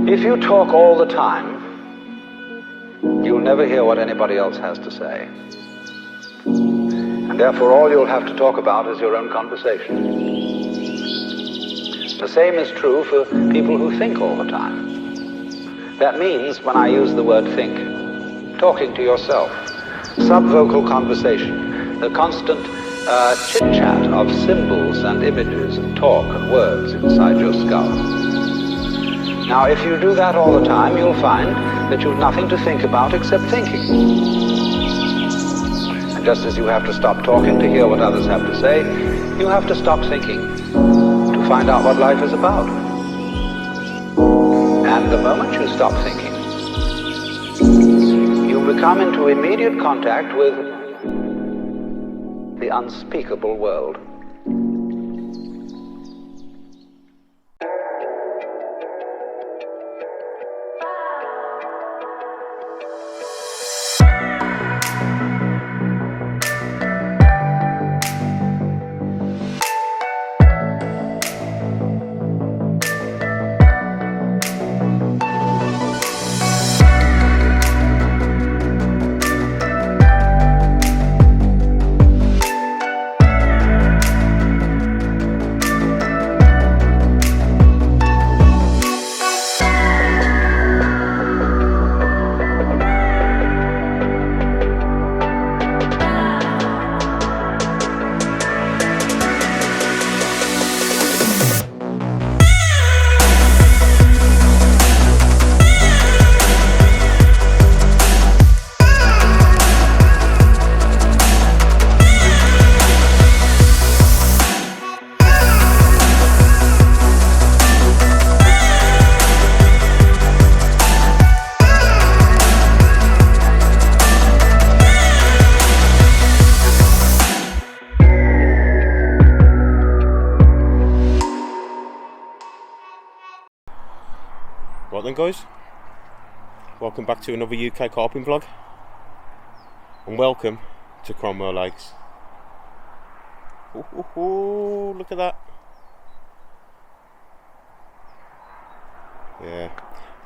If you talk all the time, you'll never hear what anybody else has to say. And therefore all you'll have to talk about is your own conversation. The same is true for people who think all the time. That means, when I use the word think, talking to yourself, subvocal conversation, the constant chit-chat of symbols and images and talk and words inside your skull. Now, if you do that all the time, you'll find that you've nothing to think about except thinking. And just as you have to stop talking to hear what others have to say, you have to stop thinking to find out what life is about. And the moment you stop thinking, you become into immediate contact with the unspeakable world. Right then guys, welcome back to another UK carping vlog, and welcome to Cromwell Lakes. Ooh, look at that. Yeah,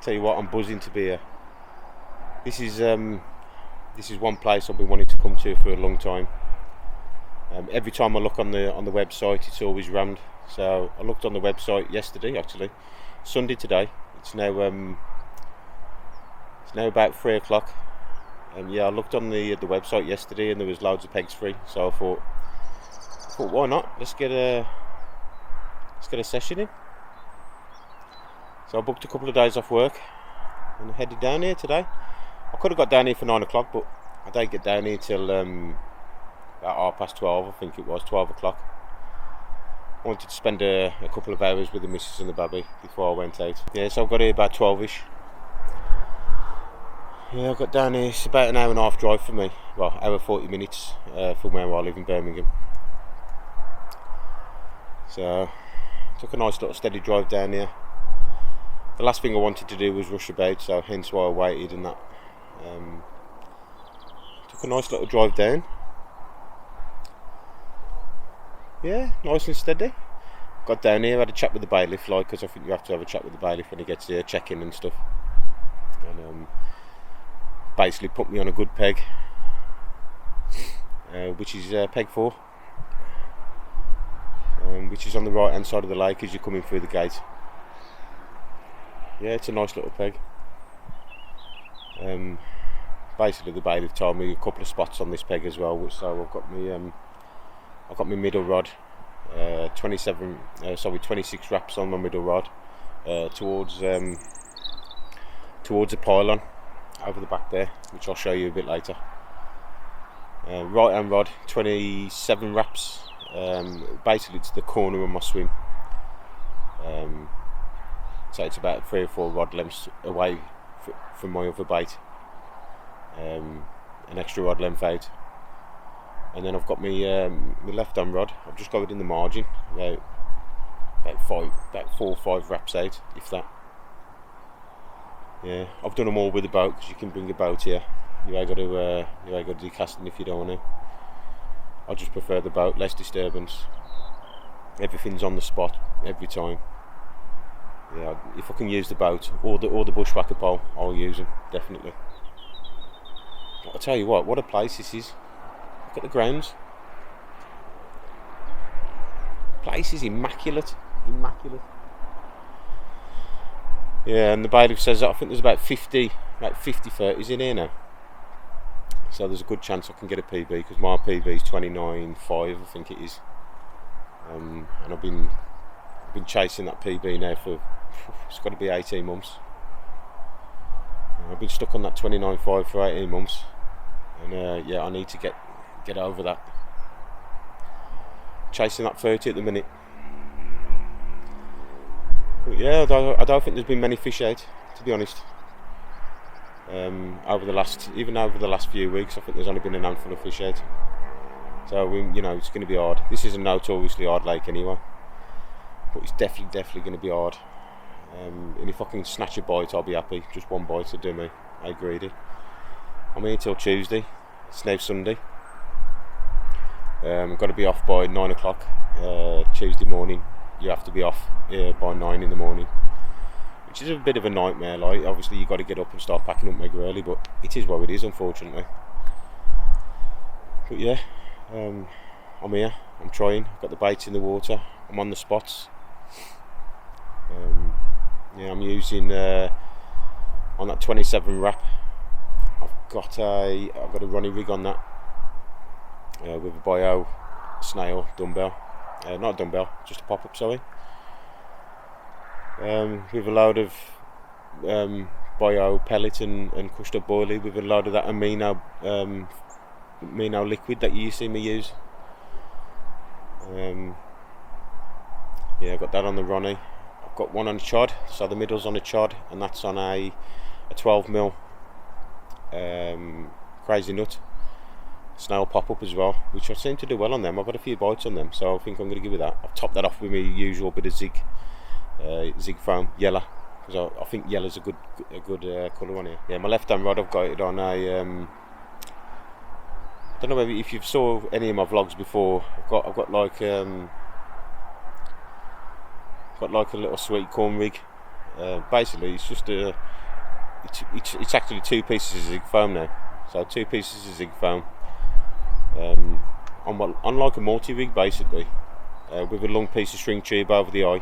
tell you what, I'm buzzing to be here. This is one place I've been wanting to come to for a long time. Every time I look on the website, it's always rammed. So I looked on the website yesterday, actually, Sunday today. It's now about 3 o'clock. Yeah, I looked on the website yesterday and there was loads of pegs free. So I thought why not? Let's get a session in. So I booked a couple of days off work and headed down here today. I could have got down here for 9 o'clock, but I didn't get down here till about 12:30. I think it was 12 o'clock. I wanted to spend a couple of hours with the missus and the baby before I went out. Yeah, so I got here about 12ish. Yeah, I got down here, it's about an hour and a half drive for me. Well, hour 40 minutes from where I live in Birmingham. So, took a nice little steady drive down here. The last thing I wanted to do was rush about, so hence why I waited and that. Took a nice little drive down. Yeah, nice and steady. Got down here, had a chat with the bailiff, because I think you have to have a chat with the bailiff when he gets here, check-in and stuff. And basically put me on a good peg, which is peg 4, which is on the right hand side of the lake as you're coming through the gate. Yeah, it's a nice little peg. Basically the bailiff told me a couple of spots on this peg as well, so I've got my middle rod, 26 wraps on my middle rod, towards a pylon over the back there, which I'll show you a bit later. Right hand rod, 27 wraps. Basically it's the corner of my swim. So it's about 3 or 4 rod lengths away from my other bait. An extra rod length out. And then I've got my left hand rod. I've just got it in the margin, about 4 or 5 wraps out, if that. Yeah, I've done them all with a boat because you can bring a boat here. You ain't got to do casting if you don't want to. I just prefer the boat, less disturbance. Everything's on the spot every time. Yeah, if I can use the boat or the bushwhacker pole, I'll use them, definitely. But I'll tell you what a place this is. Look at the grounds. The place is immaculate. Yeah, and the bailiff says that I think there's about 50 30s in here now. So there's a good chance I can get a PB, because my PB is 29.5, I think it is. And I've been chasing that PB now for, it's got to be 18 months. I've been stuck on that 29.5 for 18 months, and yeah, I need to get over that. Chasing that 30 at the minute. But yeah, I don't think there's been many fish out, to be honest. Over the last few weeks, I think there's only been a handful of fish out. So it's going to be hard. This is a notoriously hard lake anyway, but it's definitely going to be hard. And if I can snatch a bite, I'll be happy. Just one bite to do me. I greedy. I'm here till Tuesday. It's now Sunday. I've got to be off by 9 o'clock Tuesday morning. You have to be off by 9 in the morning, which is a bit of a nightmare. Like, obviously you got to get up and start packing up mega early, but it is what it is, unfortunately. But yeah, I'm here, I'm trying, I've got the baits in the water, I'm on the spots. Yeah, I'm using on that 27 wrap, I've got a running rig on that with a bio snail dumbbell, not a dumbbell, just a pop-up, sorry. With a load of bio pellet and crushed up boilie, with a load of that amino liquid that you see me use. Yeah, I've got that on the Ronnie. I've got one on a chod, so the middle's on a chod, and that's on a 12mm crazy nut snail pop-up as well, which I seem to do well on them. I've had a few bites on them, so I think I'm going to give it that. I've topped that off with my usual bit of zig foam yellow, because I think yellow's a good colour on here. Yeah, my left hand rod, I've got it on a I don't know maybe if you saw any of my vlogs before. I've got like a little sweet corn rig. Basically, it's just it's actually 2 pieces of zig foam now. So 2 pieces of zig foam on like a multi rig, basically, with a long piece of string tube over the eye,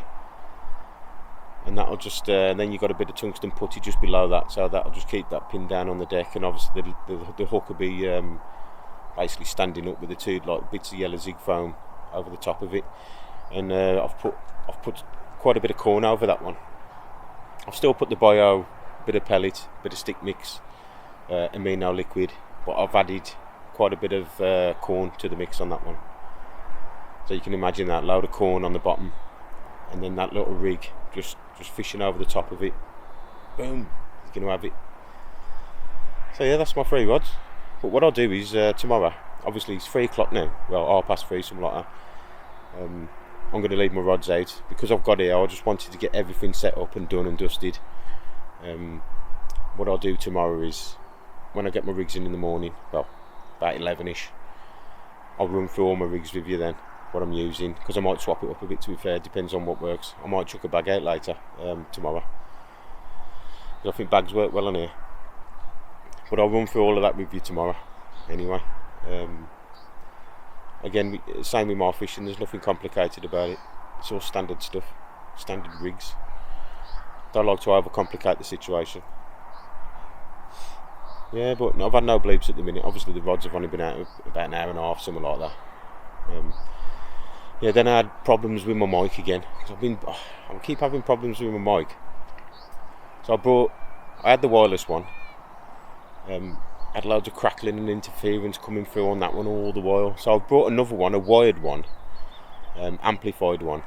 and that'll just then you've got a bit of tungsten putty just below that, so that'll just keep that pinned down on the deck, and obviously the hook will be basically standing up with the 2 like bits of yellow zig foam over the top of it. And I've put quite a bit of corn over that one. I've still put the bio, bit of pellet, bit of stick mix, amino liquid, but I've added quite a bit of corn to the mix on that one. So you can imagine that load of corn on the bottom, and then that little rig just fishing over the top of it. Boom, you're going to have it. So yeah, that's my 3 rods. But what I'll do is tomorrow, obviously it's 3 o'clock now, well 3:30, something like that. I'm going to leave my rods out because I've got here. I just wanted to get everything set up and done and dusted. What I'll do tomorrow is, when I get my rigs in the morning, well, about 11ish, I'll run through all my rigs with you then, what I'm using, because I might swap it up a bit, to be fair, depends on what works. I might chuck a bag out later, tomorrow, because I think bags work well on here. But I'll run through all of that with you tomorrow anyway. Again, same with my fishing, there's nothing complicated about it. It's all standard stuff, standard rigs. Don't like to overcomplicate the situation. Yeah, but I've had no bleeps at the minute. Obviously the rods have only been out about an hour and a half, something like that. Yeah, then I had problems with my mic again, because I keep having problems with my mic. So I had the wireless one. Had loads of crackling and interference coming through on that one all the while. So I brought another one, a wired one, amplified one.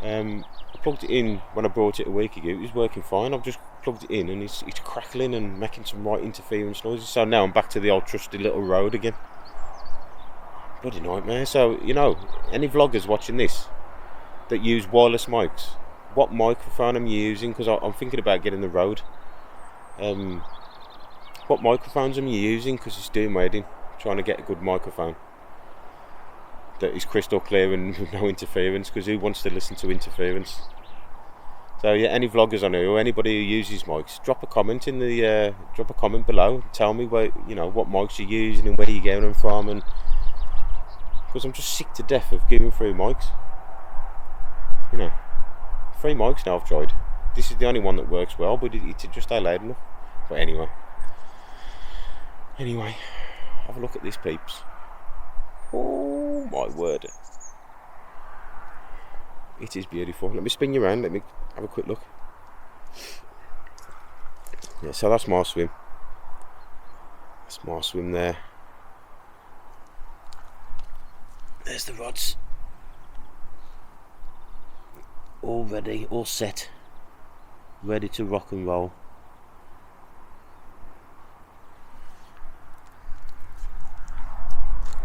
I plugged it in when I brought it a week ago. It was working fine. I've just plugged it in and it's crackling and making some right interference noises. So now I'm back to the old trusty little Rode again. Bloody nightmare. So, any vloggers watching this that use wireless mics, what microphone am you using? Because I'm thinking about getting the Rode. What microphones am you using? Because it's doing my head in, trying to get a good microphone that is crystal clear and with no interference, because who wants to listen to interference? So yeah, any vloggers on here or anybody who uses mics, drop a comment in the below. Tell me what mics you're using and where you're getting them from, and because I'm just sick to death of going through mics. 3 mics now I've tried. This is the only one that works well, but it's just ain't loud enough. But anyway, have a look at these peeps. Oh my word. It is beautiful. Let me spin you around, let me have a quick look. Yeah, so that's my swim. That's my swim there. There's the rods. All ready, all set. Ready to rock and roll.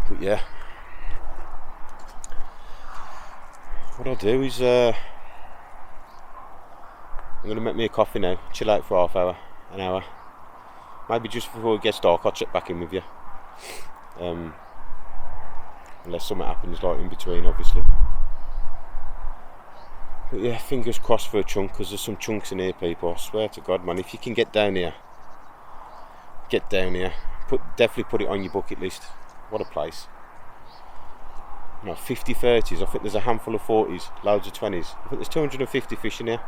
But yeah, what I'll do is I'm going to make me a coffee now, chill out for an hour. Maybe just before it gets dark I'll check back in with you, unless something happens like in between, obviously. But yeah, fingers crossed for a chunk, because there's some chunks in here, people. I swear to God, man, if you can get down here, get down here. Definitely put it on your bucket list. What a place. 50 30s, I think there's a handful of 40s, loads of 20s. I think there's 250 fish in here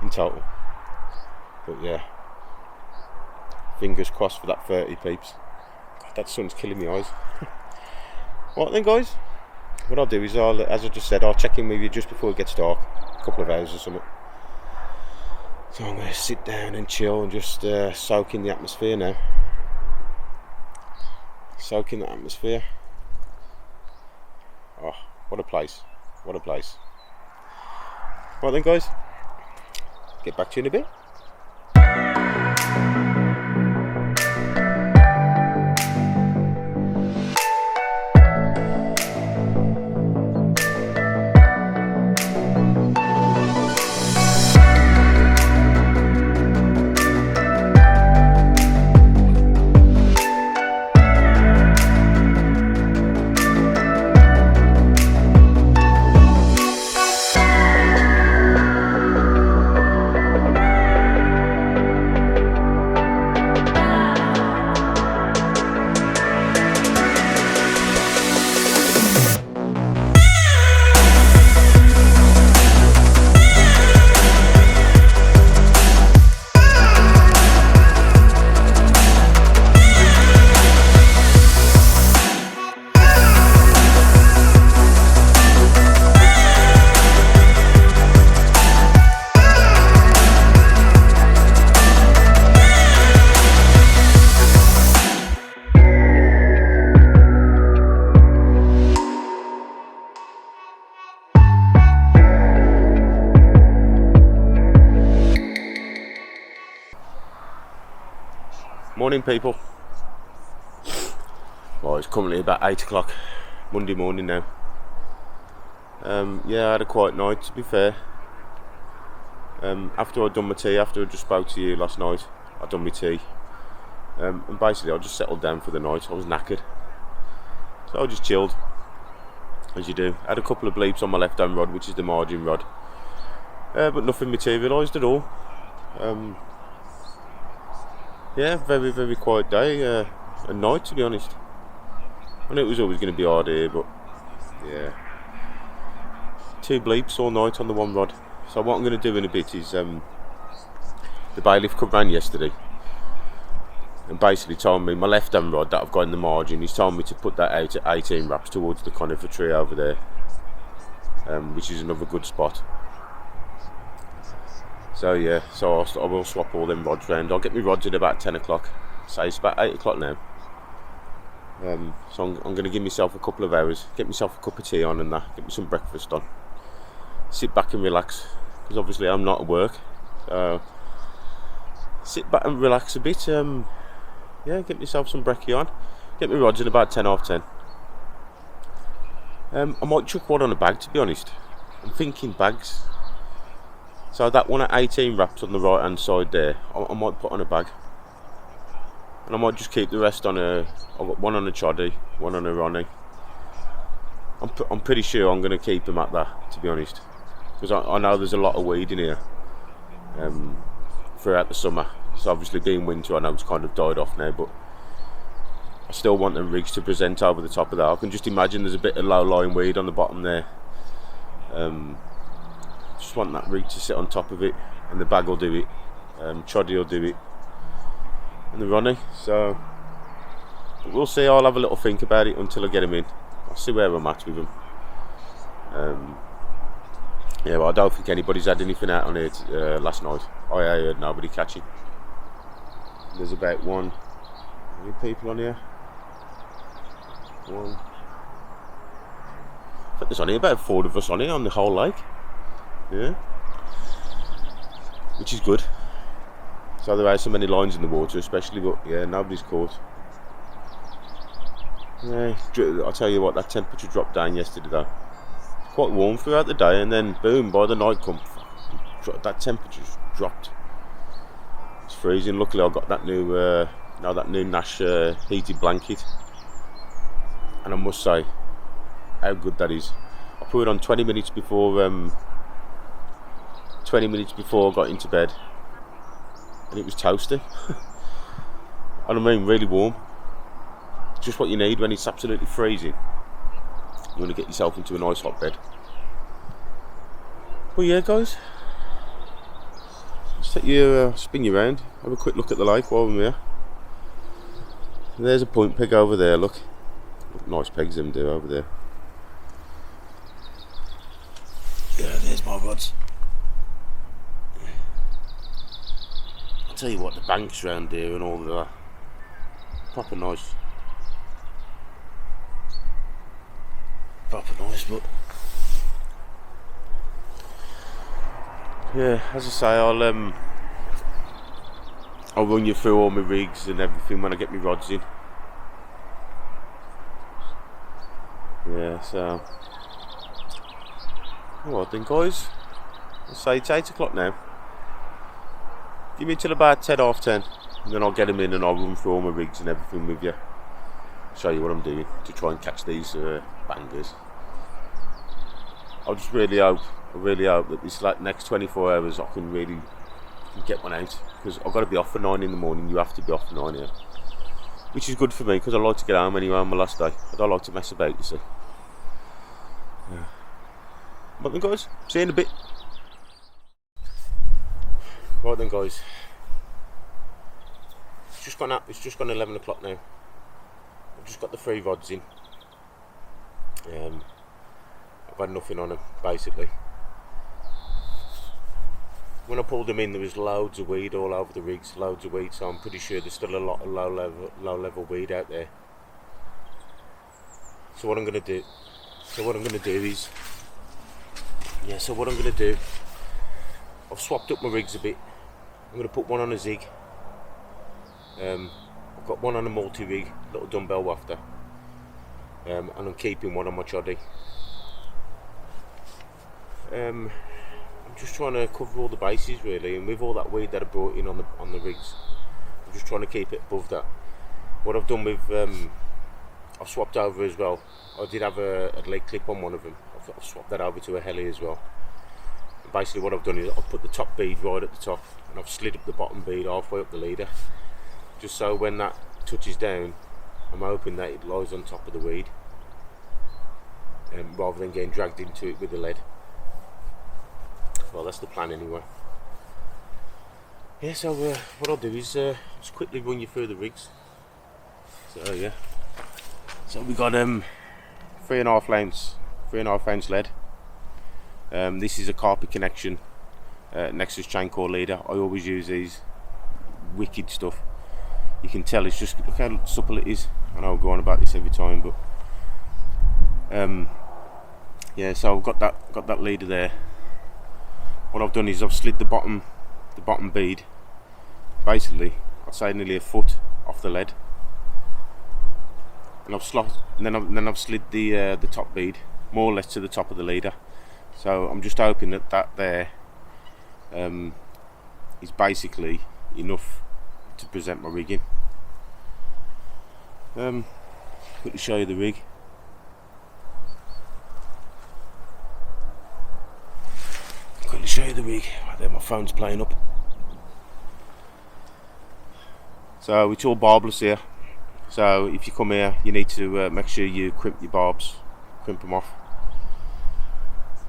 in total. But yeah, fingers crossed for that 30, peeps. God, that sun's killing my eyes. Right then, guys, what I'll do is, as I just said, I'll check in with you just before it gets dark, a couple of hours or something. So I'm going to sit down and chill and just soak in the atmosphere now. Soak in the atmosphere. Oh, what a place. What a place. Right then, guys, get back to you in a bit. Morning, people. Well, it's currently about 8 o'clock Monday morning now. Yeah, I had a quiet night, to be fair. After I'd done my tea, after I just spoke to you last night, I'd done my tea, and basically I just settled down for the night. I was knackered, so I just chilled, as you do. I had a couple of bleeps on my left hand rod, which is the margin rod, but nothing materialised at all. Yeah, very, very quiet day and night, to be honest. I knew it was always going to be hard here, but yeah, 2 bleeps all night on the one rod. So what I'm going to do in a bit is, the bailiff come round yesterday and basically told me my left hand rod that I've got in the margin, he's told me to put that out at 18 wraps towards the conifer tree over there, which is another good spot. So yeah, so I will swap all them rods round. I'll get my rods at about 10 o'clock. So it's about 8 o'clock now. So I'm going to give myself a couple of hours, get myself a cup of tea on and that, get me some breakfast on. Sit back and relax, because obviously I'm not at work. So sit back and relax a bit. Yeah, get myself some brekkie on. Get my rods at about 10 half 10. I might chuck one on a bag, to be honest. I'm thinking bags. So that one at 18 wraps on the right hand side there, I might put on a bag. And I might just keep the rest on I've got one on a choddy, one on a Ronnie. I'm pretty sure I'm going to keep them at that, to be honest. because I know there's a lot of weed in here throughout the summer. It's obviously being winter, I know it's kind of died off now, but I still want the rigs to present over the top of that. I can just imagine there's a bit of low-lying weed on the bottom there. Just want that rig to sit on top of it, and the bag will do it, Choddy will do it, and the Ronnie. So we'll see. I'll have a little think about it until I get him in. I'll see where I'm at with him. Yeah, well, I don't think anybody's had anything out on it last night. I heard nobody catching. There's about how many people on here? One. I think there's only about 4 of us on here on the whole lake. Yeah. Which is good. So there are so many lines in the water especially, but yeah, nobody's caught. Yeah, I'll tell you what, that temperature dropped down yesterday though. Quite warm throughout the day, and then boom, by the night come, that temperature's dropped. It's freezing. Luckily I got that new Nash heated blanket, and I must say how good that is. I put it on 20 minutes before I got into bed, and it was toasty. And I mean really warm. Just what you need when it's absolutely freezing. You want to get yourself into a nice hot bed. Well, yeah, guys. Let's take you, spin you around. Have a quick look at the lake while we're here. And there's a point peg over there. Look, nice pegs them do over there. Yeah, there's my rods. I'll tell you what, the banks around here and all of that, proper nice. Proper nice, but yeah, as I say, I'll run you through all my rigs and everything when I get my rods in. Yeah, so alright then, guys. I'll say it's 8 o'clock now. Give me till about 10, half 10, and then I'll get them in and I'll run through all my rigs and everything with you. Show you what I'm doing to try and catch these bangers. I really hope that this next 24 hours I can really get one out, because I've got to be off for 9 in the morning. You have to be off for 9 here, which is good for me because I like to get home anyway on my last day. I don't like to mess about, you see. Yeah. But then, guys, see you in a bit. Right then, guys, it's just gone 11 o'clock now. I've just got the 3 rods in. I've had nothing on them, basically. When I pulled them in, there was loads of weed all over the rigs, loads of weed, so I'm pretty sure there's still a lot of low level weed out there. So what I'm going to do is, I've swapped up my rigs a bit. I'm going to put one on a zig. I've got one on a multi-rig, little dumbbell wafter, and I'm keeping one on my choddy. I'm just trying to cover all the bases really, and with all that weed that I brought in on the rigs, I'm just trying to keep it above that. What I've done with, I've swapped over as well. I did have a leg clip on one of them. I've swapped that over to a heli as well. And basically what I've done is I've put the top bead right at the top, and I've slid up the bottom bead halfway up the leader, just so when that touches down, I'm hoping that it lies on top of the weed, rather than getting dragged into it with the lead. Well, that's the plan anyway. Yeah, so what I'll do is just quickly run you through the rigs. So yeah, so we got 3.5 ounce lead. This is a Carp connection, Nexus chain core leader. I always use these. Wicked stuff. You can tell it's just, look how supple it is. I know I go on about this every time, but yeah. So I've got that leader there. What I've done is I've slid the bottom bead, basically I'd say nearly a foot off the lead, and I've slid the top bead more or less to the top of the leader. So I'm just hoping that there is basically enough to present my rigging. Quickly show you the rig. show you the rig. Right there, my phone's playing up. So it's all barbless here. So if you come here, you need to make sure you crimp your barbs, crimp them off.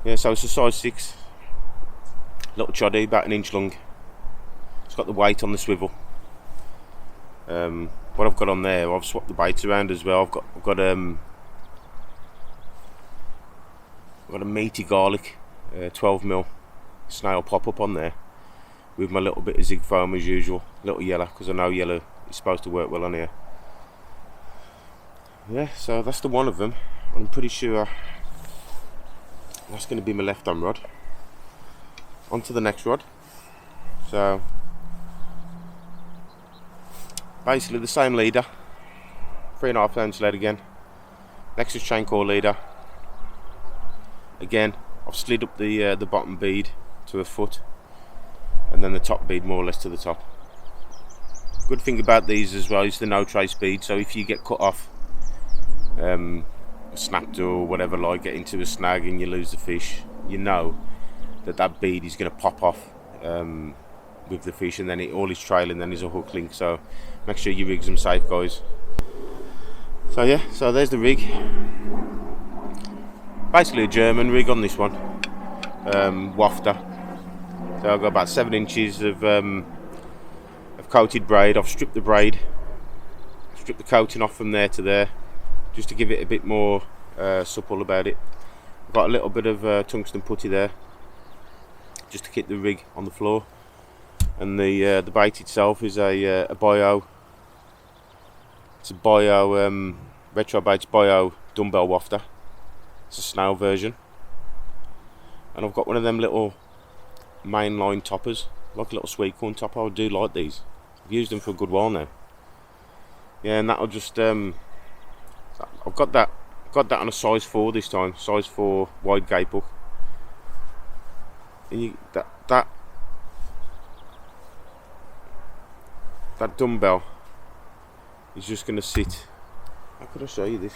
Yeah, so it's a size 6. Little choddy, about an inch long. It's got the weight on the swivel. What I've got on there, I've swapped the baits around as well. I've got a meaty garlic, 12mm snail pop up on there, with my little bit of zig foam as usual, little yellow, because I know yellow is supposed to work well on here. Yeah, so that's the one of them. I'm pretty sure that's going to be my left arm rod. On to the next rod. So basically the same leader, 3.5 ounce lead again, Nexus chain core leader. Again, I've slid up the bottom bead to a foot, and then the top bead more or less to the top. Good thing about these as well is the no trace bead, so if you get cut off, snapped or whatever, like get into a snag and you lose the fish, you know that bead is going to pop off with the fish, and then all is trailing then is a hook link. So make sure you rig them safe, guys. So yeah, so there's the rig. Basically a German rig on this one, wafter. So I've got about 7 inches of coated braid. I've stripped the braid, stripped the coating off from there to there, just to give it a bit more supple about it. I've got a little bit of tungsten putty there, just to keep the rig on the floor. And the bait itself is a bio. It's a bio retro baits bio dumbbell wafter. It's a snail version, and I've got one of them little mainline toppers, like a little sweet corn topper. I do like these. I've used them for a good while now. Yeah, and that'll just I've got that on a size 4 this time, size 4 wide gate hook. And that dumbbell is just going to sit. How could I show you this?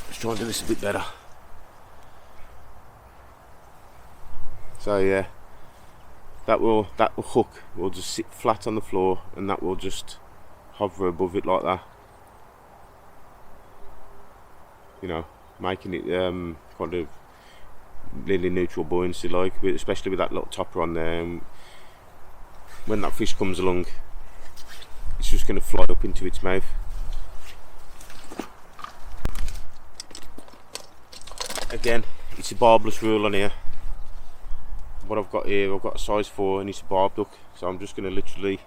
Let's try and do this a bit better. So yeah, that hook will just sit flat on the floor, and that will just hover above it like that. You know, making it kind of nearly neutral buoyancy, like, especially with that little topper on there. And when that fish comes along, it's just going to fly up into its mouth. Again, it's a barbless rule on here. What I've got here, I've got a size 4 and it's a barb hook, so I'm just going to literally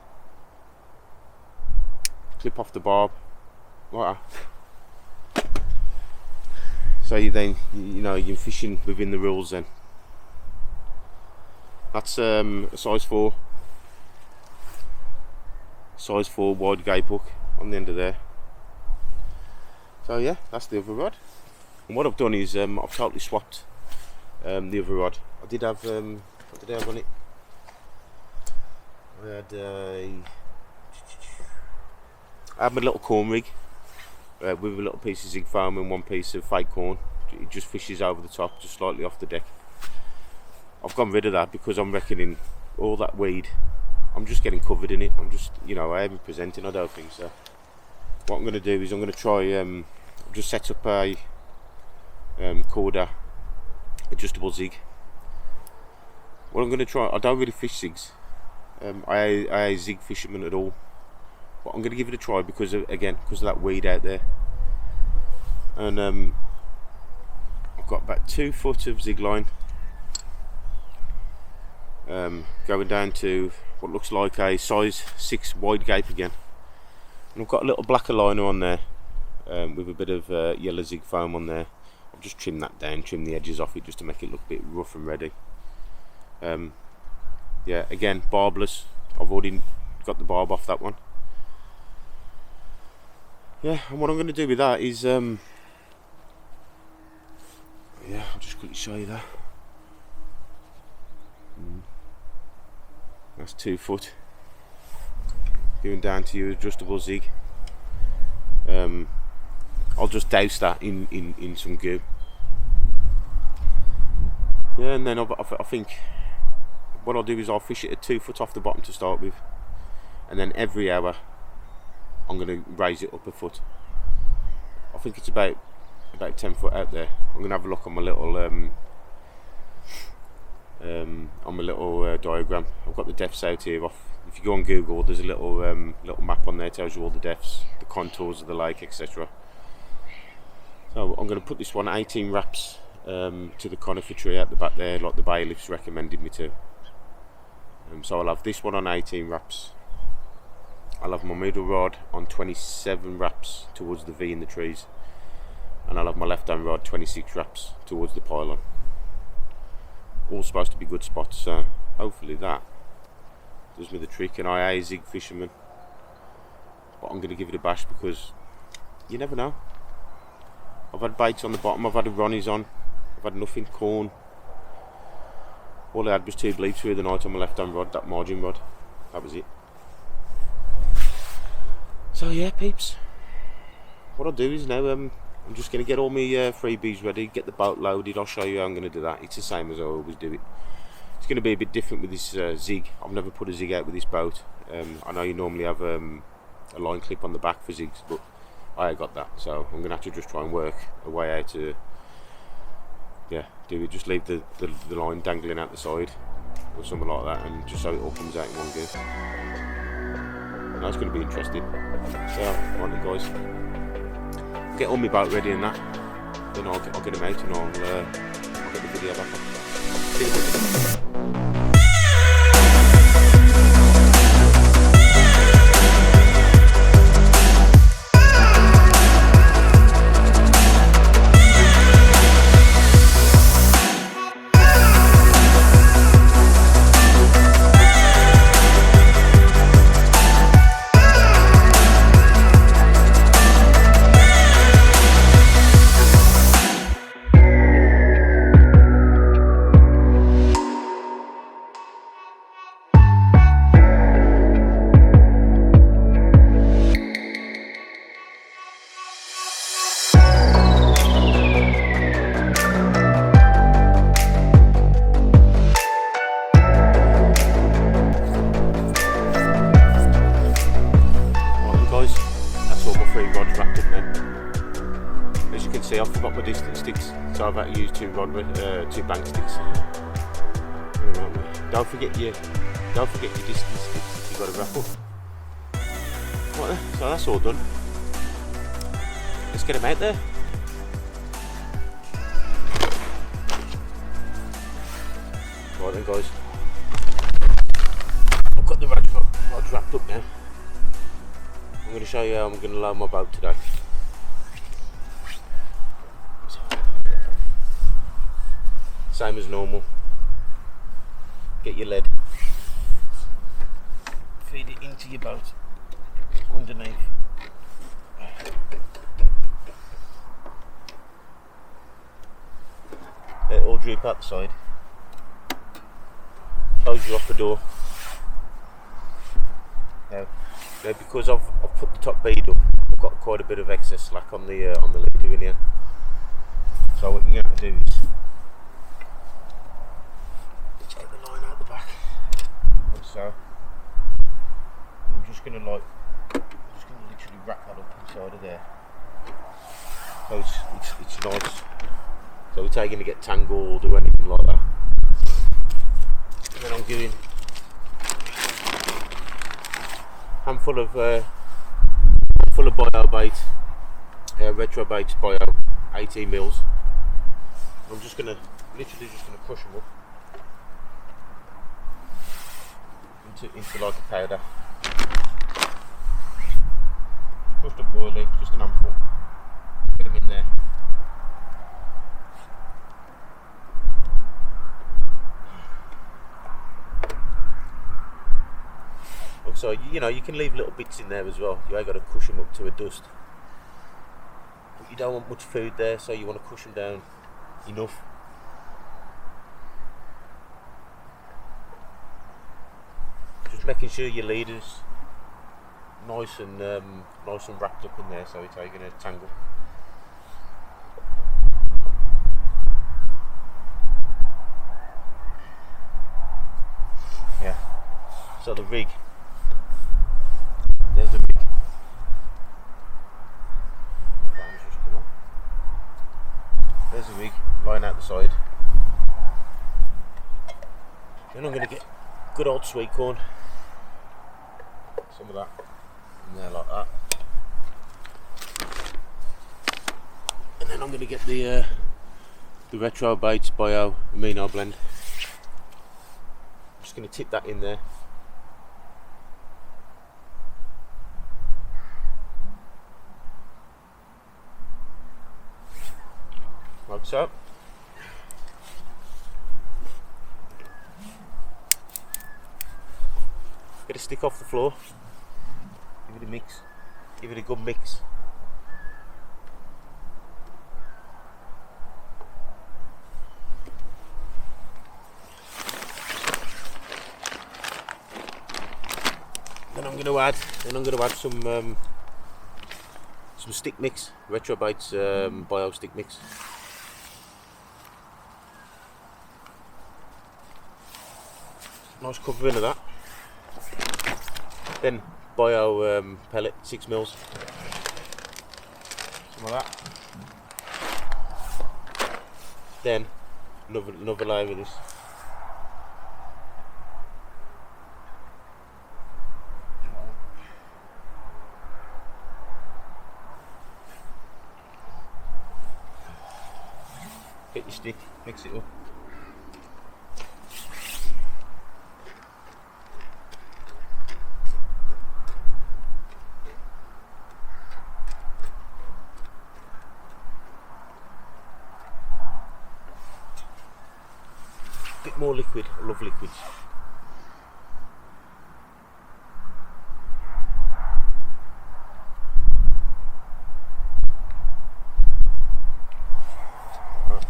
clip off the barb like that. So you know you're fishing within the rules then. That's a size 4 wide gape hook on the end of there. So yeah, that's the other rod. And what I've done is I've totally swapped the other rod. I did have what did I have on it? I had my little corn rig with a little piece of zig foam and one piece of fake corn. It just fishes over the top, just slightly off the deck. I've gone rid of that because I'm reckoning all that weed, I'm just getting covered in it. I'm just, you know, I haven't presenting, I don't think so. What I'm going to do is I'm going to try, just set up a Corda adjustable zig. What I'm going to try, I don't really fish zigs. I zig fisherman at all. But I'm going to give it a try because of that weed out there. And I've got about 2 foot of zig line, going down to what looks like a size 6 wide gape again. And I've got a little blacker liner on there, with a bit of yellow zig foam on there. I've just trimmed that down, trimmed the edges off it just to make it look a bit rough and ready. Yeah, again, barbless. I've already got the barb off that one. Yeah, and what I'm going to do with that is, yeah, I'll just quickly show you that. That's 2 foot. Going down to your adjustable zig. I'll just douse that in some goo. Yeah, and then I think what I'll do is I'll fish it at 2 foot off the bottom to start with, and then every hour I'm going to raise it up a foot. I think it's about 10 foot out there. I'm going to have a look on my little diagram. I've got the depths out here. If you go on Google, there's a little map on there, tells you all the depths, the contours of the lake, etc. So I'm going to put this one 18 wraps to the conifer tree at the back there, like the bailiffs recommended me to. So I'll have this one on 18 wraps. I'll have my middle rod on 27 wraps towards the V in the trees, and I'll have my left hand rod 26 wraps towards the pylon. All supposed to be good spots, so hopefully that does me the trick. And I a zig fisherman, but I'm going to give it a bash because you never know. I've had baits on the bottom, I've had Ronnies on, I've had nothing, corn. All I had was 2 bleeps through the night on my left hand rod, that margin rod. That was it. So yeah, peeps, what I'll do is now I'm just going to get all my freebies ready, get the boat loaded. I'll show you how I'm going to do that. It's the same as I always do it. It's going to be a bit different with this zig. I've never put a zig out with this boat. I know you normally have a line clip on the back for zigs, but I ain't got that, so I'm going to have to just try and work a way out to do it. Just leave the line dangling out the side or something like that, and just so it all comes out in one go. That's going to be interesting. So right then, guys, get all my boat ready and that, then I'll get them out and I'll get the video back on. See you in a bit. I forgot my distance sticks, so I've had to use 2 blank sticks. Don't forget your distance sticks if you've got a raffle. Right then, so that's all done. Let's get them out there. Right then, guys, I've got the rods wrapped up now. I'm going to show you how I'm going to load my boat today. Same as normal. Get your lead, feed it into your boat underneath. Let it all droop out the side. Close you off the door. Now because I've put the top bead up, I've got quite a bit of excess slack on the leader in here. So what you're going to do is take the line out the back, like so. I'm just going to literally wrap that up inside of there. So it's nice. So it's not going to get tangled or anything like that. And then I'm doing handful of bio bait, retro baits bio, 18 mils. I'm just literally just gonna crush them up into like a powder. Crushed up boilie, just an handful. Get them in there. So you can leave little bits in there as well. You ain't got to crush them up to a dust. But you don't want much food there, so you want to crush them down enough. making sure your leader's nice and wrapped up in there, so it's ain't gonna tangle. Yeah. So the rig. There's the rig. There's the rig lying out the side. Then I'm gonna get good old sweet corn. Some of that in there like that. And then I'm going to get the Retro Bites Bio Amino blend. I'm just going to tip that in there. Like so. Get a stick off the floor. Give it a mix. Give it a good mix. Then I'm going to add some stick mix, Retro Bites Bio stick mix. Nice covering of that. Then Bio pellet, 6 mils. Some of that. Then another layer of this. Get your stick, mix it up. Bit more liquid. I love liquids. Right.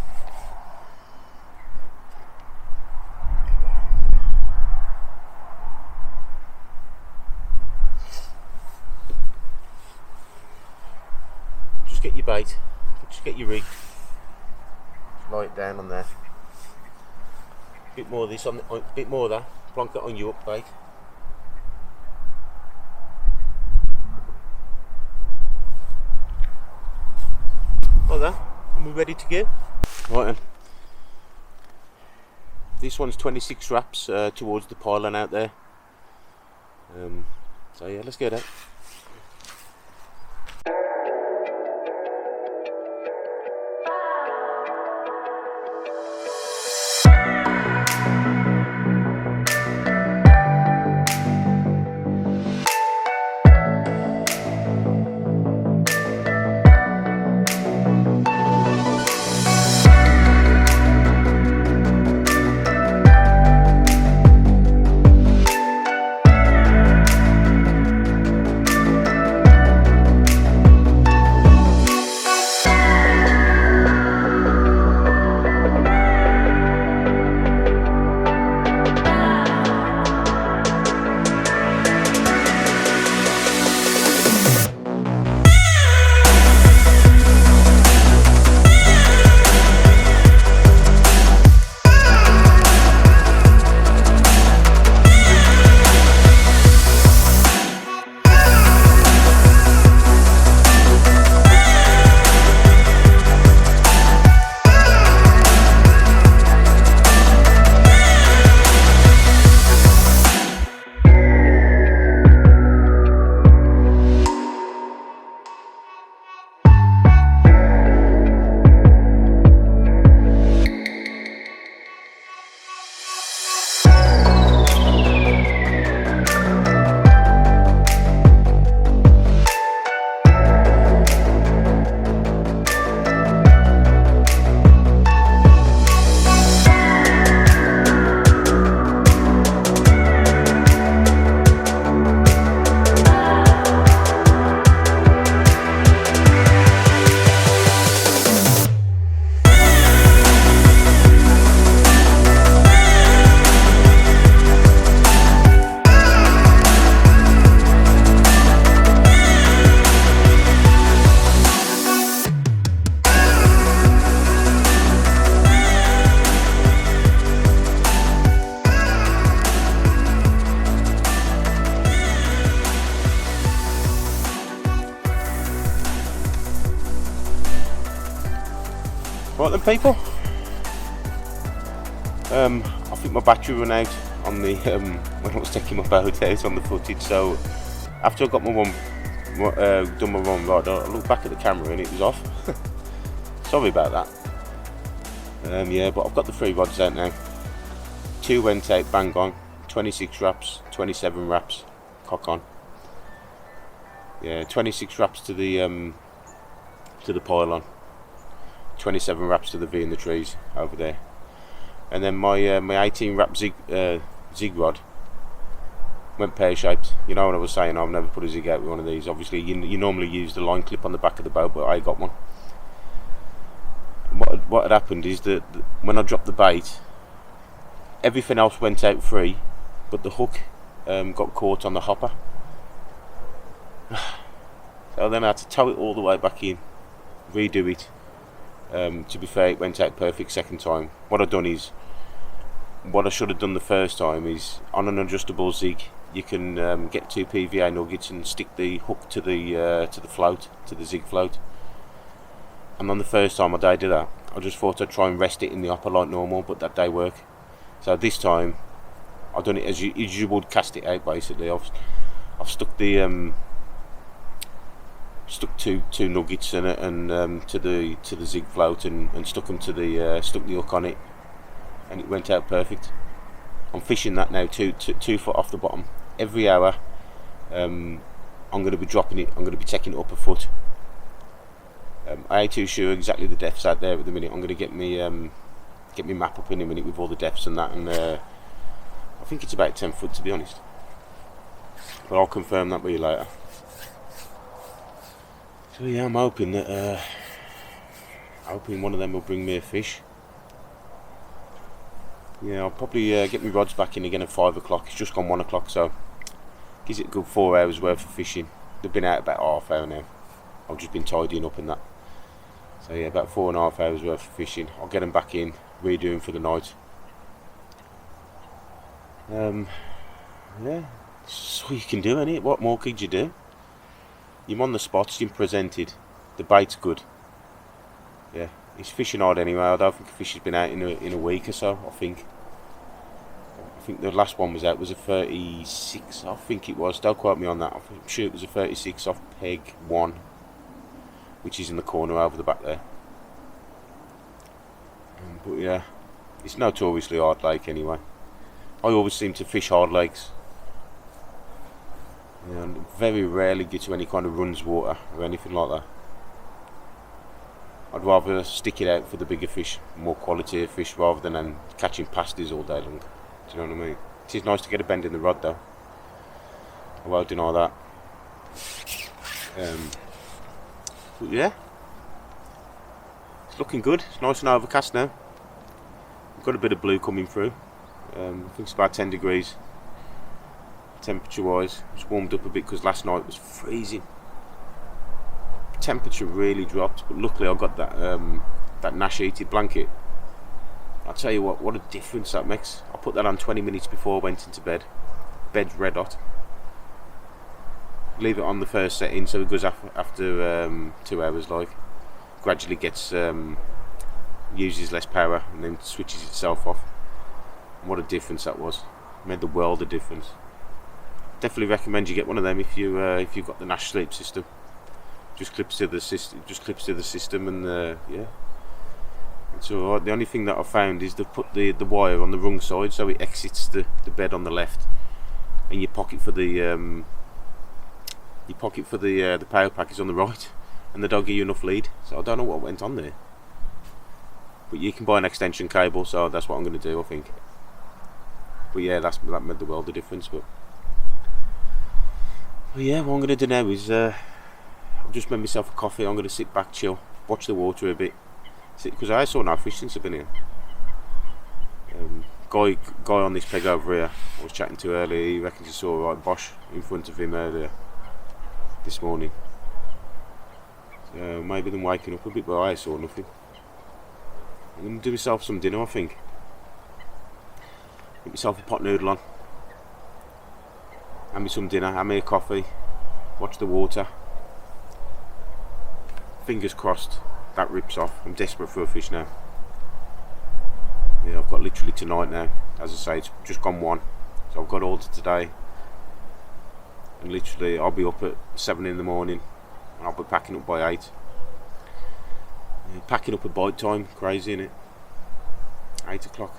Just get your bait. Just get your rig. Lie it down on there. Bit more of this on the, bit more of that. Plonk it on your up bait. Like that. And we're ready to go. Right then. This one's 26 wraps towards the pylon out there. So yeah, let's get it. Right then, people. I think my battery ran out on the when I was taking my boat out on the footage. So after I got my one done my one rod, I looked back at the camera and it was off. Sorry about that. Yeah, but I've got the 3 rods out now. 2 went out bang on. 26 wraps, 27 wraps, cock on. Yeah, 26 wraps to the pylon. 27 wraps to the V in the trees over there. And then my my 18 wrap zig rod went pear-shaped. You know what I was saying, I've never put a zig out with one of these. Obviously you normally use the line clip on the back of the boat, but I got one. What had happened is that when I dropped the bait, everything else went out free, but the hook got caught on the hopper. So then I had to tow it all the way back in, redo it. To be fair, it went out perfect second time. What I should have done the first time is, on an adjustable zig, you can get 2 PVA nuggets and stick the hook to the float, to the zig float. And on the first time I did that, I just thought I'd try and rest it in the upper like normal, but that didn't work. So this time I've done it as you would cast it out. Basically, I've stuck the stuck two nuggets in it and to the zig float and stuck them to the stuck the hook on it, and it went out perfect. I'm fishing that now 2 foot off the bottom. Every hour I'm going to be dropping it. I'm going to be taking it up a foot. I ain't too sure exactly the depths out there at the minute. I'm going to get me map up in a minute with all the depths and that, and I think it's about 10 foot to be honest, but I'll confirm that with you later. So yeah, I'm hoping that one of them will bring me a fish. Yeah, I'll probably get my rods back in again at 5 o'clock. It's just gone 1 o'clock, so gives it a good 4 hours worth of fishing. They've been out about half hour now. I've just been tidying up and that. So yeah, about 4.5 hours worth of fishing. I'll get them back in, redo them for the night. Yeah, that's all you can do, innit? What more could you do? You're on the spots, you're presented, the bait's good. Yeah, he's fishing hard anyway. I don't think the fish has been out in a week or so. I think the last one was out was a 36. I think it was. Don't quote me on that. I'm sure it was a 36 off peg 1, which is in the corner over the back there. But yeah, it's notoriously hard lake anyway. I always seem to fish hard lakes. And very rarely get to any kind of runs water or anything like that. I'd rather stick it out for the bigger fish, more quality of fish, rather than catching pasties all day long. Do you know what I mean? It is nice to get a bend in the rod though. I won't deny that. But yeah, it's looking good. It's nice and overcast now. We've got a bit of blue coming through. I think it's about 10 degrees. Temperature wise, it's warmed up a bit because last night was freezing. Temperature really dropped, but luckily I got that Nash heated blanket. I'll tell you what a difference that makes. I put that on 20 minutes before I went into bed. Bed's red hot. Leave it on the first setting so it goes after 2 hours, like gradually gets uses less power and then switches itself off. And what a difference that was. Made the world a difference. Definitely recommend you get one of them if you've got the Nash sleep system. Just clips to the system, and yeah, it's alright. The only thing that I found is they've put the wire on the wrong side, so it exits the bed on the left, and your pocket for the power pack is on the right, and they don't give you enough lead. So I don't know what went on there, but you can buy an extension cable, so that's what I'm going to do, I think. But yeah, that made the world of difference. But yeah, what I'm going to do now is I've just made myself a coffee. I'm going to sit back, chill, watch the water a bit, because I saw no fish since I've been here. Guy on this peg over here I was chatting to earlier, he reckons he saw a right bosh in front of him earlier this morning. So maybe them waking up a bit, but I saw nothing. I'm going to do myself some dinner, I think. Get myself a pot noodle on, have me some dinner, have me a coffee, watch the water. Fingers crossed that rips off. I'm desperate for a fish now. Yeah, I've got literally tonight now. As I say, it's just gone 1, so I've got all to today. And literally, I'll be up at 7 in the morning, and I'll be packing up by 8. Yeah, packing up at bite time, crazy innit? 8 o'clock.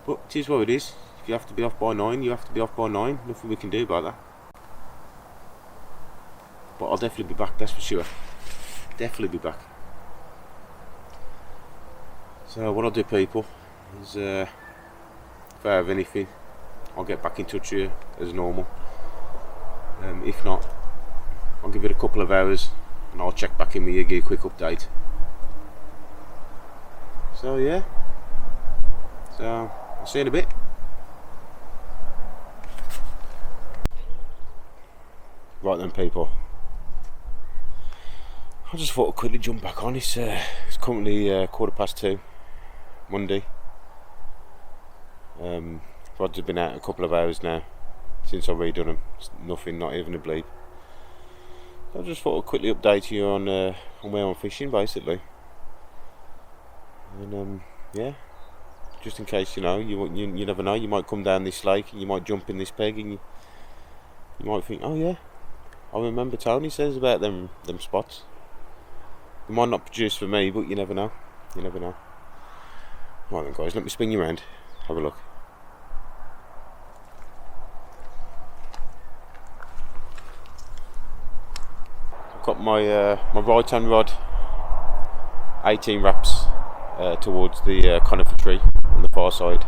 But it is what it is. If you have to be off by 9, you have to be off by 9. Nothing we can do about that. But I'll definitely be back, that's for sure. Definitely be back. So what I'll do, people, is if I have anything, I'll get back in touch with you as normal. If not, I'll give it a couple of hours and I'll check back in with you, give you a quick update. So yeah, so I'll see you in a bit. Right then, people, I just thought I'd quickly jump back on. It's currently 2:15 Monday. Rods have been out a couple of hours now since I've redone them. It's nothing, not even a bleep. So I just thought I'd quickly update you on where I'm fishing, basically. And yeah, just in case, you know, you never know. You might come down this lake and you might jump in this peg and you might think, oh yeah, I remember Tony says about them spots. They might not produce for me, but you never know. You never know. Right then, guys, let me spin you around. Have a look. I've got my right hand rod, 18 wraps towards the conifer tree on the far side,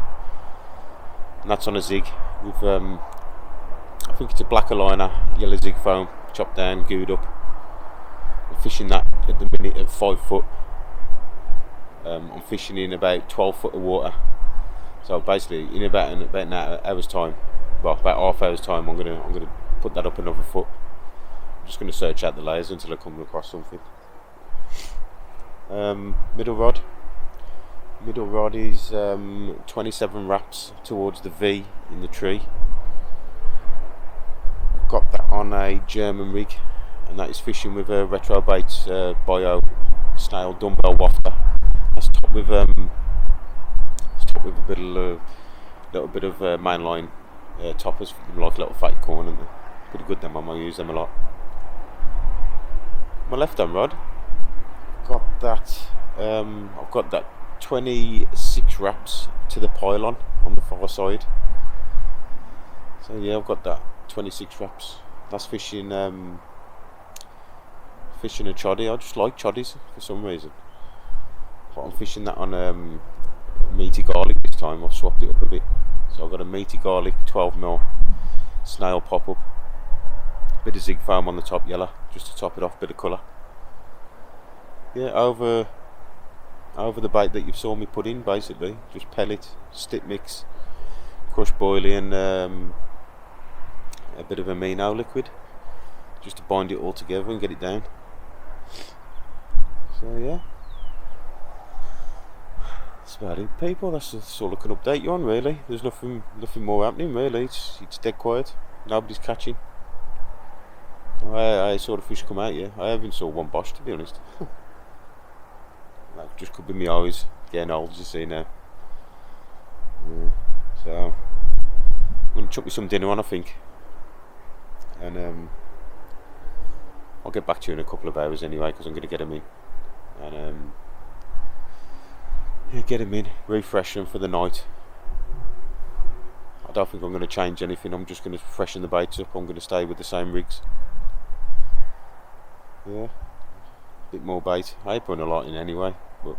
and that's on a zig with I think it's a black liner, yellow zig foam, chopped down, gooed up. I'm fishing that at the minute at 5 foot. I'm fishing in about 12 foot of water. So basically, in about an hour's time, well, about half hour's time, I'm gonna put that up another foot. I'm just gonna search out the layers until I come across something. Middle rod is 27 wraps towards the V in the tree. I've got that on a German rig, and that is fishing with a retro baits bio snail dumbbell wafter. That's topped with a little bit of mainline toppers, like little fat corn, and they're pretty good. Them, I use them a lot. My left hand rod, got that. I've got that 26 wraps to the pylon on the far side. So yeah, I've got that 26 wraps. That's fishing a choddy. I just like choddies for some reason. But I'm fishing that on meaty garlic this time. I've swapped it up a bit. So I've got a meaty garlic 12mm snail pop up. Bit of zig foam on the top, yellow, just to top it off, bit of colour. Yeah, over the bait that you saw me put in, basically. Just pellet, stick mix, crushed boilie, and a bit of amino liquid, just to bind it all together and get it down. So yeah, that's about it, people. That's all I can update you on, really. There's nothing more happening, really. It's dead quiet. Nobody's catching. I saw the fish come out, yeah. I haven't saw one bosh, to be honest. That just could be my eyes getting old, as you see now. Yeah. So I'm gonna chuck me some dinner on, I think, and I'll get back to you in a couple of hours anyway, because I'm gonna get them in, and yeah, get them in, refresh them for the night. I don't think I'm gonna change anything. I'm just gonna freshen the baits up. I'm gonna stay with the same rigs. Yeah, bit more bait. I ain't putting a lot in anyway, but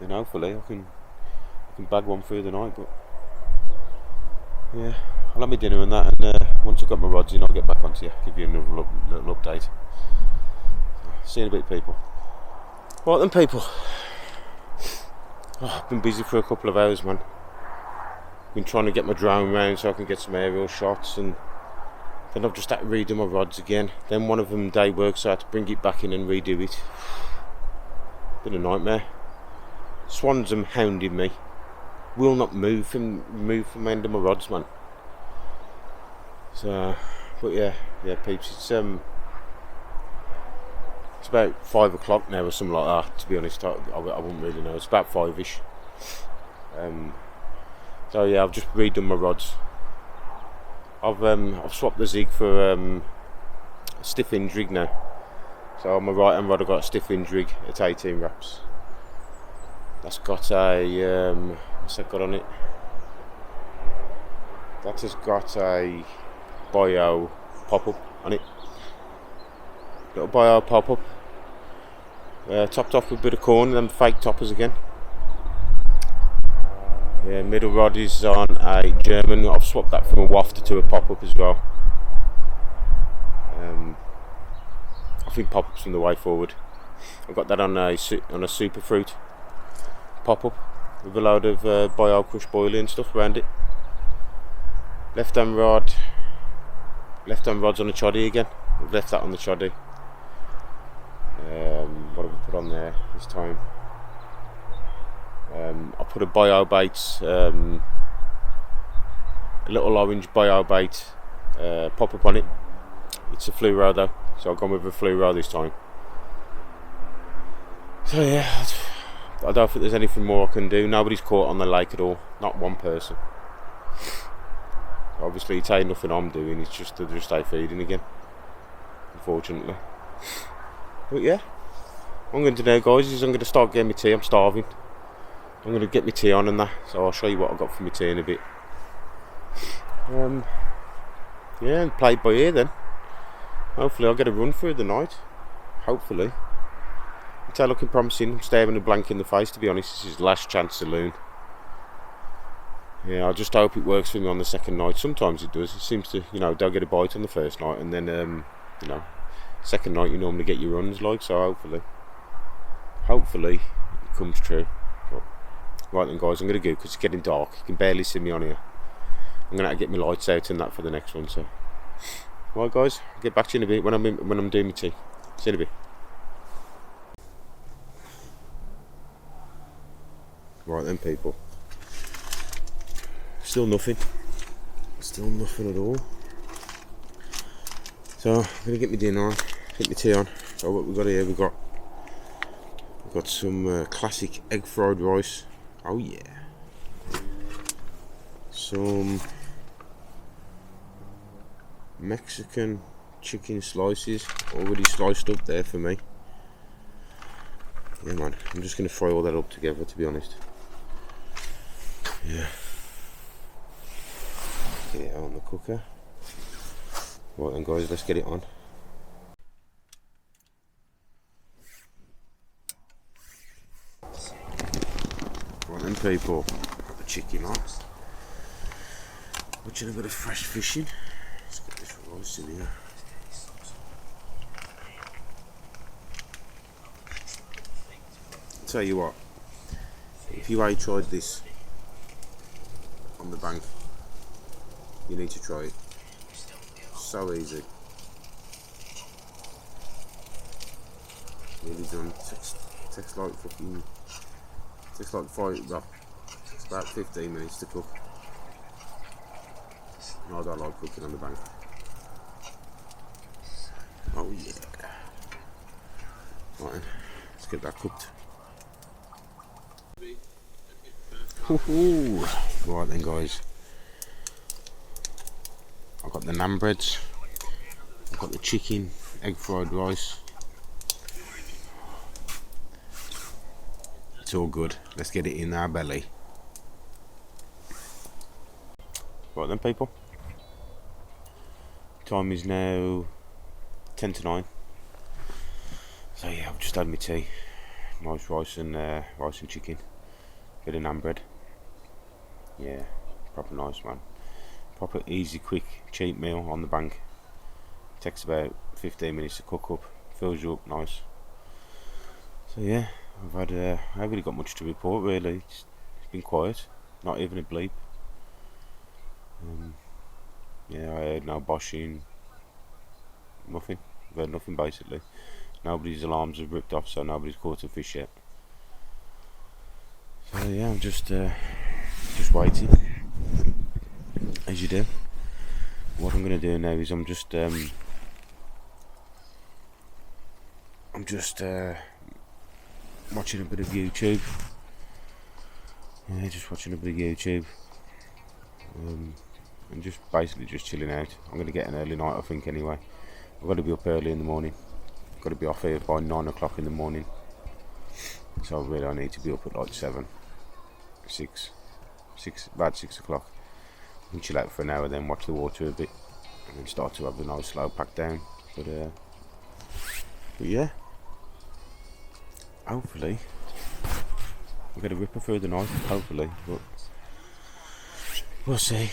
then hopefully I can bag one through the night. But yeah, I'll have my dinner and that, and once I've got my rods in, I'll get back onto you, give you another little update. See you in a bit, people. Right then, people. Oh, I've been busy for a couple of hours, man. Been trying to get my drone round so I can get some aerial shots, and then I've just had to redo my rods again. Then one of them day work, so I had to bring it back in and redo it. Been a nightmare. Swans are hounding me. Will not move from the end of my rods, man. So, but yeah, peeps. It's It's about 5 o'clock now or something like that, to be honest. I wouldn't really know. It's about 5ish. So yeah, I've just redone my rods. I've swapped the zig for a stiff hinge rig now. So on my right hand rod I've got a stiff hinge rig at 18 wraps. That's got a what's that got on it? That has got a bio pop-up on it. Little bio pop-up. Topped off with a bit of corn and then fake toppers again. Yeah, middle rod is on a German. I've swapped that from a wafter to a pop-up as well. I think pop-up's from the way forward. I've got that on a super fruit pop-up with a load of bio crushed boilie and stuff around it. Left hand rod's on the choddy again. We've left that on the choddy. What have we put on there this time? I put a bio bait, a little orange bio bait pop up on it. It's a fluoro though, so I've gone with a fluoro this time. So yeah, I don't think there's anything more I can do. Nobody's caught on the lake at all, not one person. Obviously it's ain't nothing I'm doing, it's just to just stay feeding again, unfortunately. But yeah, what I'm going to do now, guys, is I'm going to start getting my tea. I'm starving. I'm going to get my tea on and that, so I'll show you what I've got for my tea in a bit. Yeah, and play it by ear then. Hopefully I'll get a run through the night. Hopefully. It's all looking promising. I'm staring a blank in the face, to be honest. This is last chance saloon. Yeah, I just hope it works for me on the second night. Sometimes it does. It seems to, you know, don't get a bite on the first night, and then, you know, second night you normally get your runs, like, so hopefully it comes true. But, right then, guys, I'm going to go because it's getting dark. You can barely see me on here. I'm going to have to get my lights out and that for the next one, so. Right, guys, I'll get back to you in a bit when I'm doing my tea. See you in a bit. Right then, people. Still nothing at all. So I'm gonna get my dinner on, get my tea on. So what we've got here, we've got some classic egg fried rice. Oh yeah. Some Mexican chicken slices, already sliced up there for me. Yeah man, I'm just gonna fry all that up together, to be honest. Yeah. Get it out on the cooker. Right then, guys, let's get it on. Right then, people, got the chicken on. Watching a bit of fresh fishing. Let's get this rice in here. Tell you what, if you ain't tried this on the bank, you need to try it. So easy. Nearly done. Takes like fucking. Takes like 5. Well, it's about 15 minutes to cook. No, I don't like cooking on the bank. Oh yeah. Right then, let's get that cooked. Woohoo! Right then, guys. I've got the naan breads, I've got the chicken, egg fried rice. It's all good. Let's get it in our belly. Right then, people. Time is now 10 to 9. So yeah, I've just had my tea. Nice rice and chicken. Bit of naan bread. Yeah, proper nice, man. Proper easy, quick, cheap meal on the bank. Takes about 15 minutes to cook up. Fills you up nice. So yeah, I haven't really got much to report really. It's been quiet. Not even a bleep. Yeah, I heard no boshing. Nothing. I've heard nothing basically. Nobody's alarms have ripped off, so nobody's caught a fish yet. So yeah, I'm just waiting. As you do. What I'm going to do now is I'm I'm just watching a bit of YouTube. Yeah, just watching a bit of YouTube. And just basically just chilling out. I'm going to get an early night, I think, anyway. I've got to be up early in the morning. I've got to be off here by 9 o'clock in the morning. So really I need to be up at like 6, 6 o'clock. And chill out for an hour, then watch the water a bit. And then start to have a nice slow pack down. But yeah. Hopefully. I'll get a ripper through the night, hopefully. But we'll see.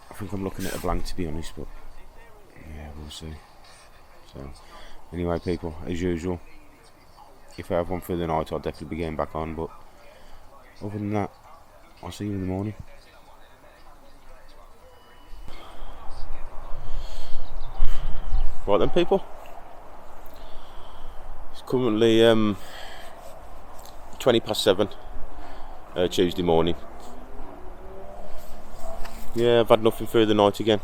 I think I'm looking at a blank, to be honest, but yeah, we'll see. So, anyway, people, as usual, if I have one through the night, I'll definitely be getting back on. But other than that, I'll see you in the morning. Right then, people. It's currently 7:20 Tuesday morning. Yeah, I've had nothing through the night again.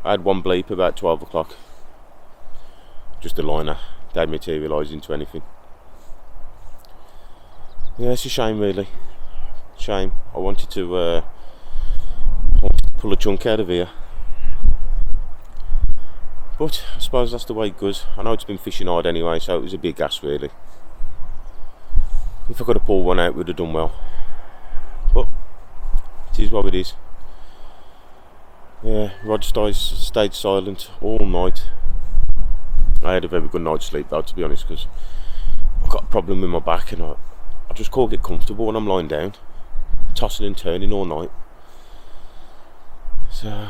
I had one bleep about 12 o'clock. Just a liner. Didn't materialise into anything. Yeah, it's a shame, really. Shame. I wanted to pull a chunk out of here. But I suppose that's the way it goes. I know it's been fishing hard anyway, so it was a big gas, really. If I could have pulled one out, we'd have done well. But it is what it is. Yeah, Rod stayed silent all night. I had a very good night's sleep though, to be honest, because I've got a problem with my back and I just can't get comfortable when I'm lying down. Tossing and turning all night. So,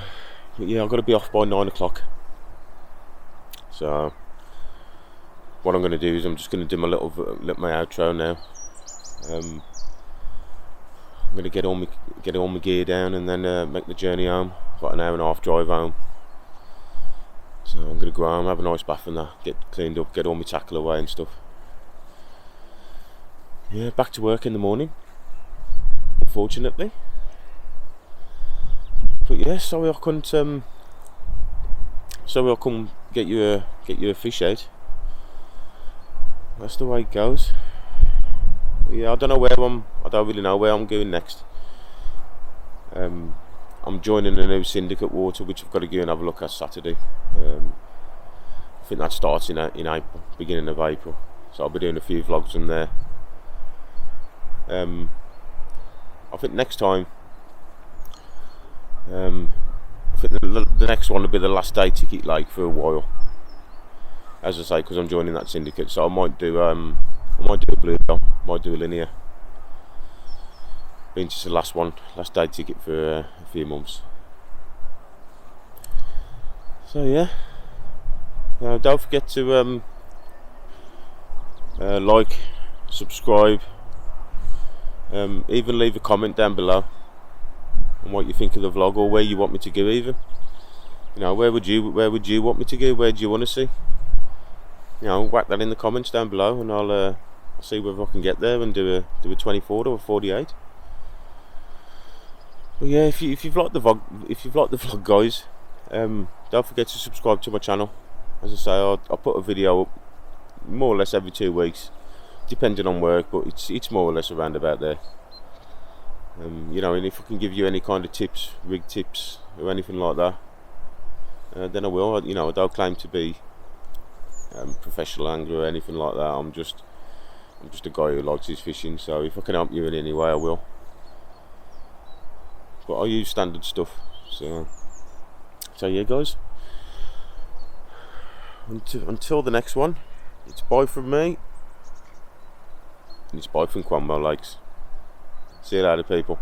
but yeah, I've got to be off by 9 o'clock. So, what I'm going to do is I'm just going to do my my outro now. I'm going to get all my gear down and then make the journey home. Got an hour and a half drive home. So I'm going to go home, have a nice bath and that, get cleaned up, get all my tackle away and stuff. Yeah, back to work in the morning, unfortunately. But yeah, sorry I couldn't get you a fish out. That's the way it goes. But yeah, I don't really know where I'm going next. I'm joining a new syndicate water, which I've got to go and have a look at Saturday. I think that starts in April, beginning of April. So I'll be doing a few vlogs on there. I think next time, I think the next one will be the last day ticket like for a while. As I say, because I'm joining that syndicate, so I might do a blue bell, might do a linear. Being just the last day ticket for a few months. So yeah, don't forget to like, subscribe, even leave a comment down below on what you think of the vlog or where you want me to go. Even, you know, where would you want me to go? Where do you want to see? You know, whack that in the comments down below, and I'll see whether I can get there and do a 24 or a 48. But yeah, if you've liked the vlog, guys, don't forget to subscribe to my channel. As I say, I'll put a video up more or less every 2 weeks, depending on work, but it's more or less around about there. You know, and if I can give you any kind of tips, rig tips or anything like that, then I will. You know, I don't claim to be professional angler or anything like that. I'm just a guy who likes his fishing. So if I can help you in any way, I will. But I use standard stuff. So yeah, guys. Until the next one, it's bye from me, and it's bye from Cromwell Lakes. See you later, people.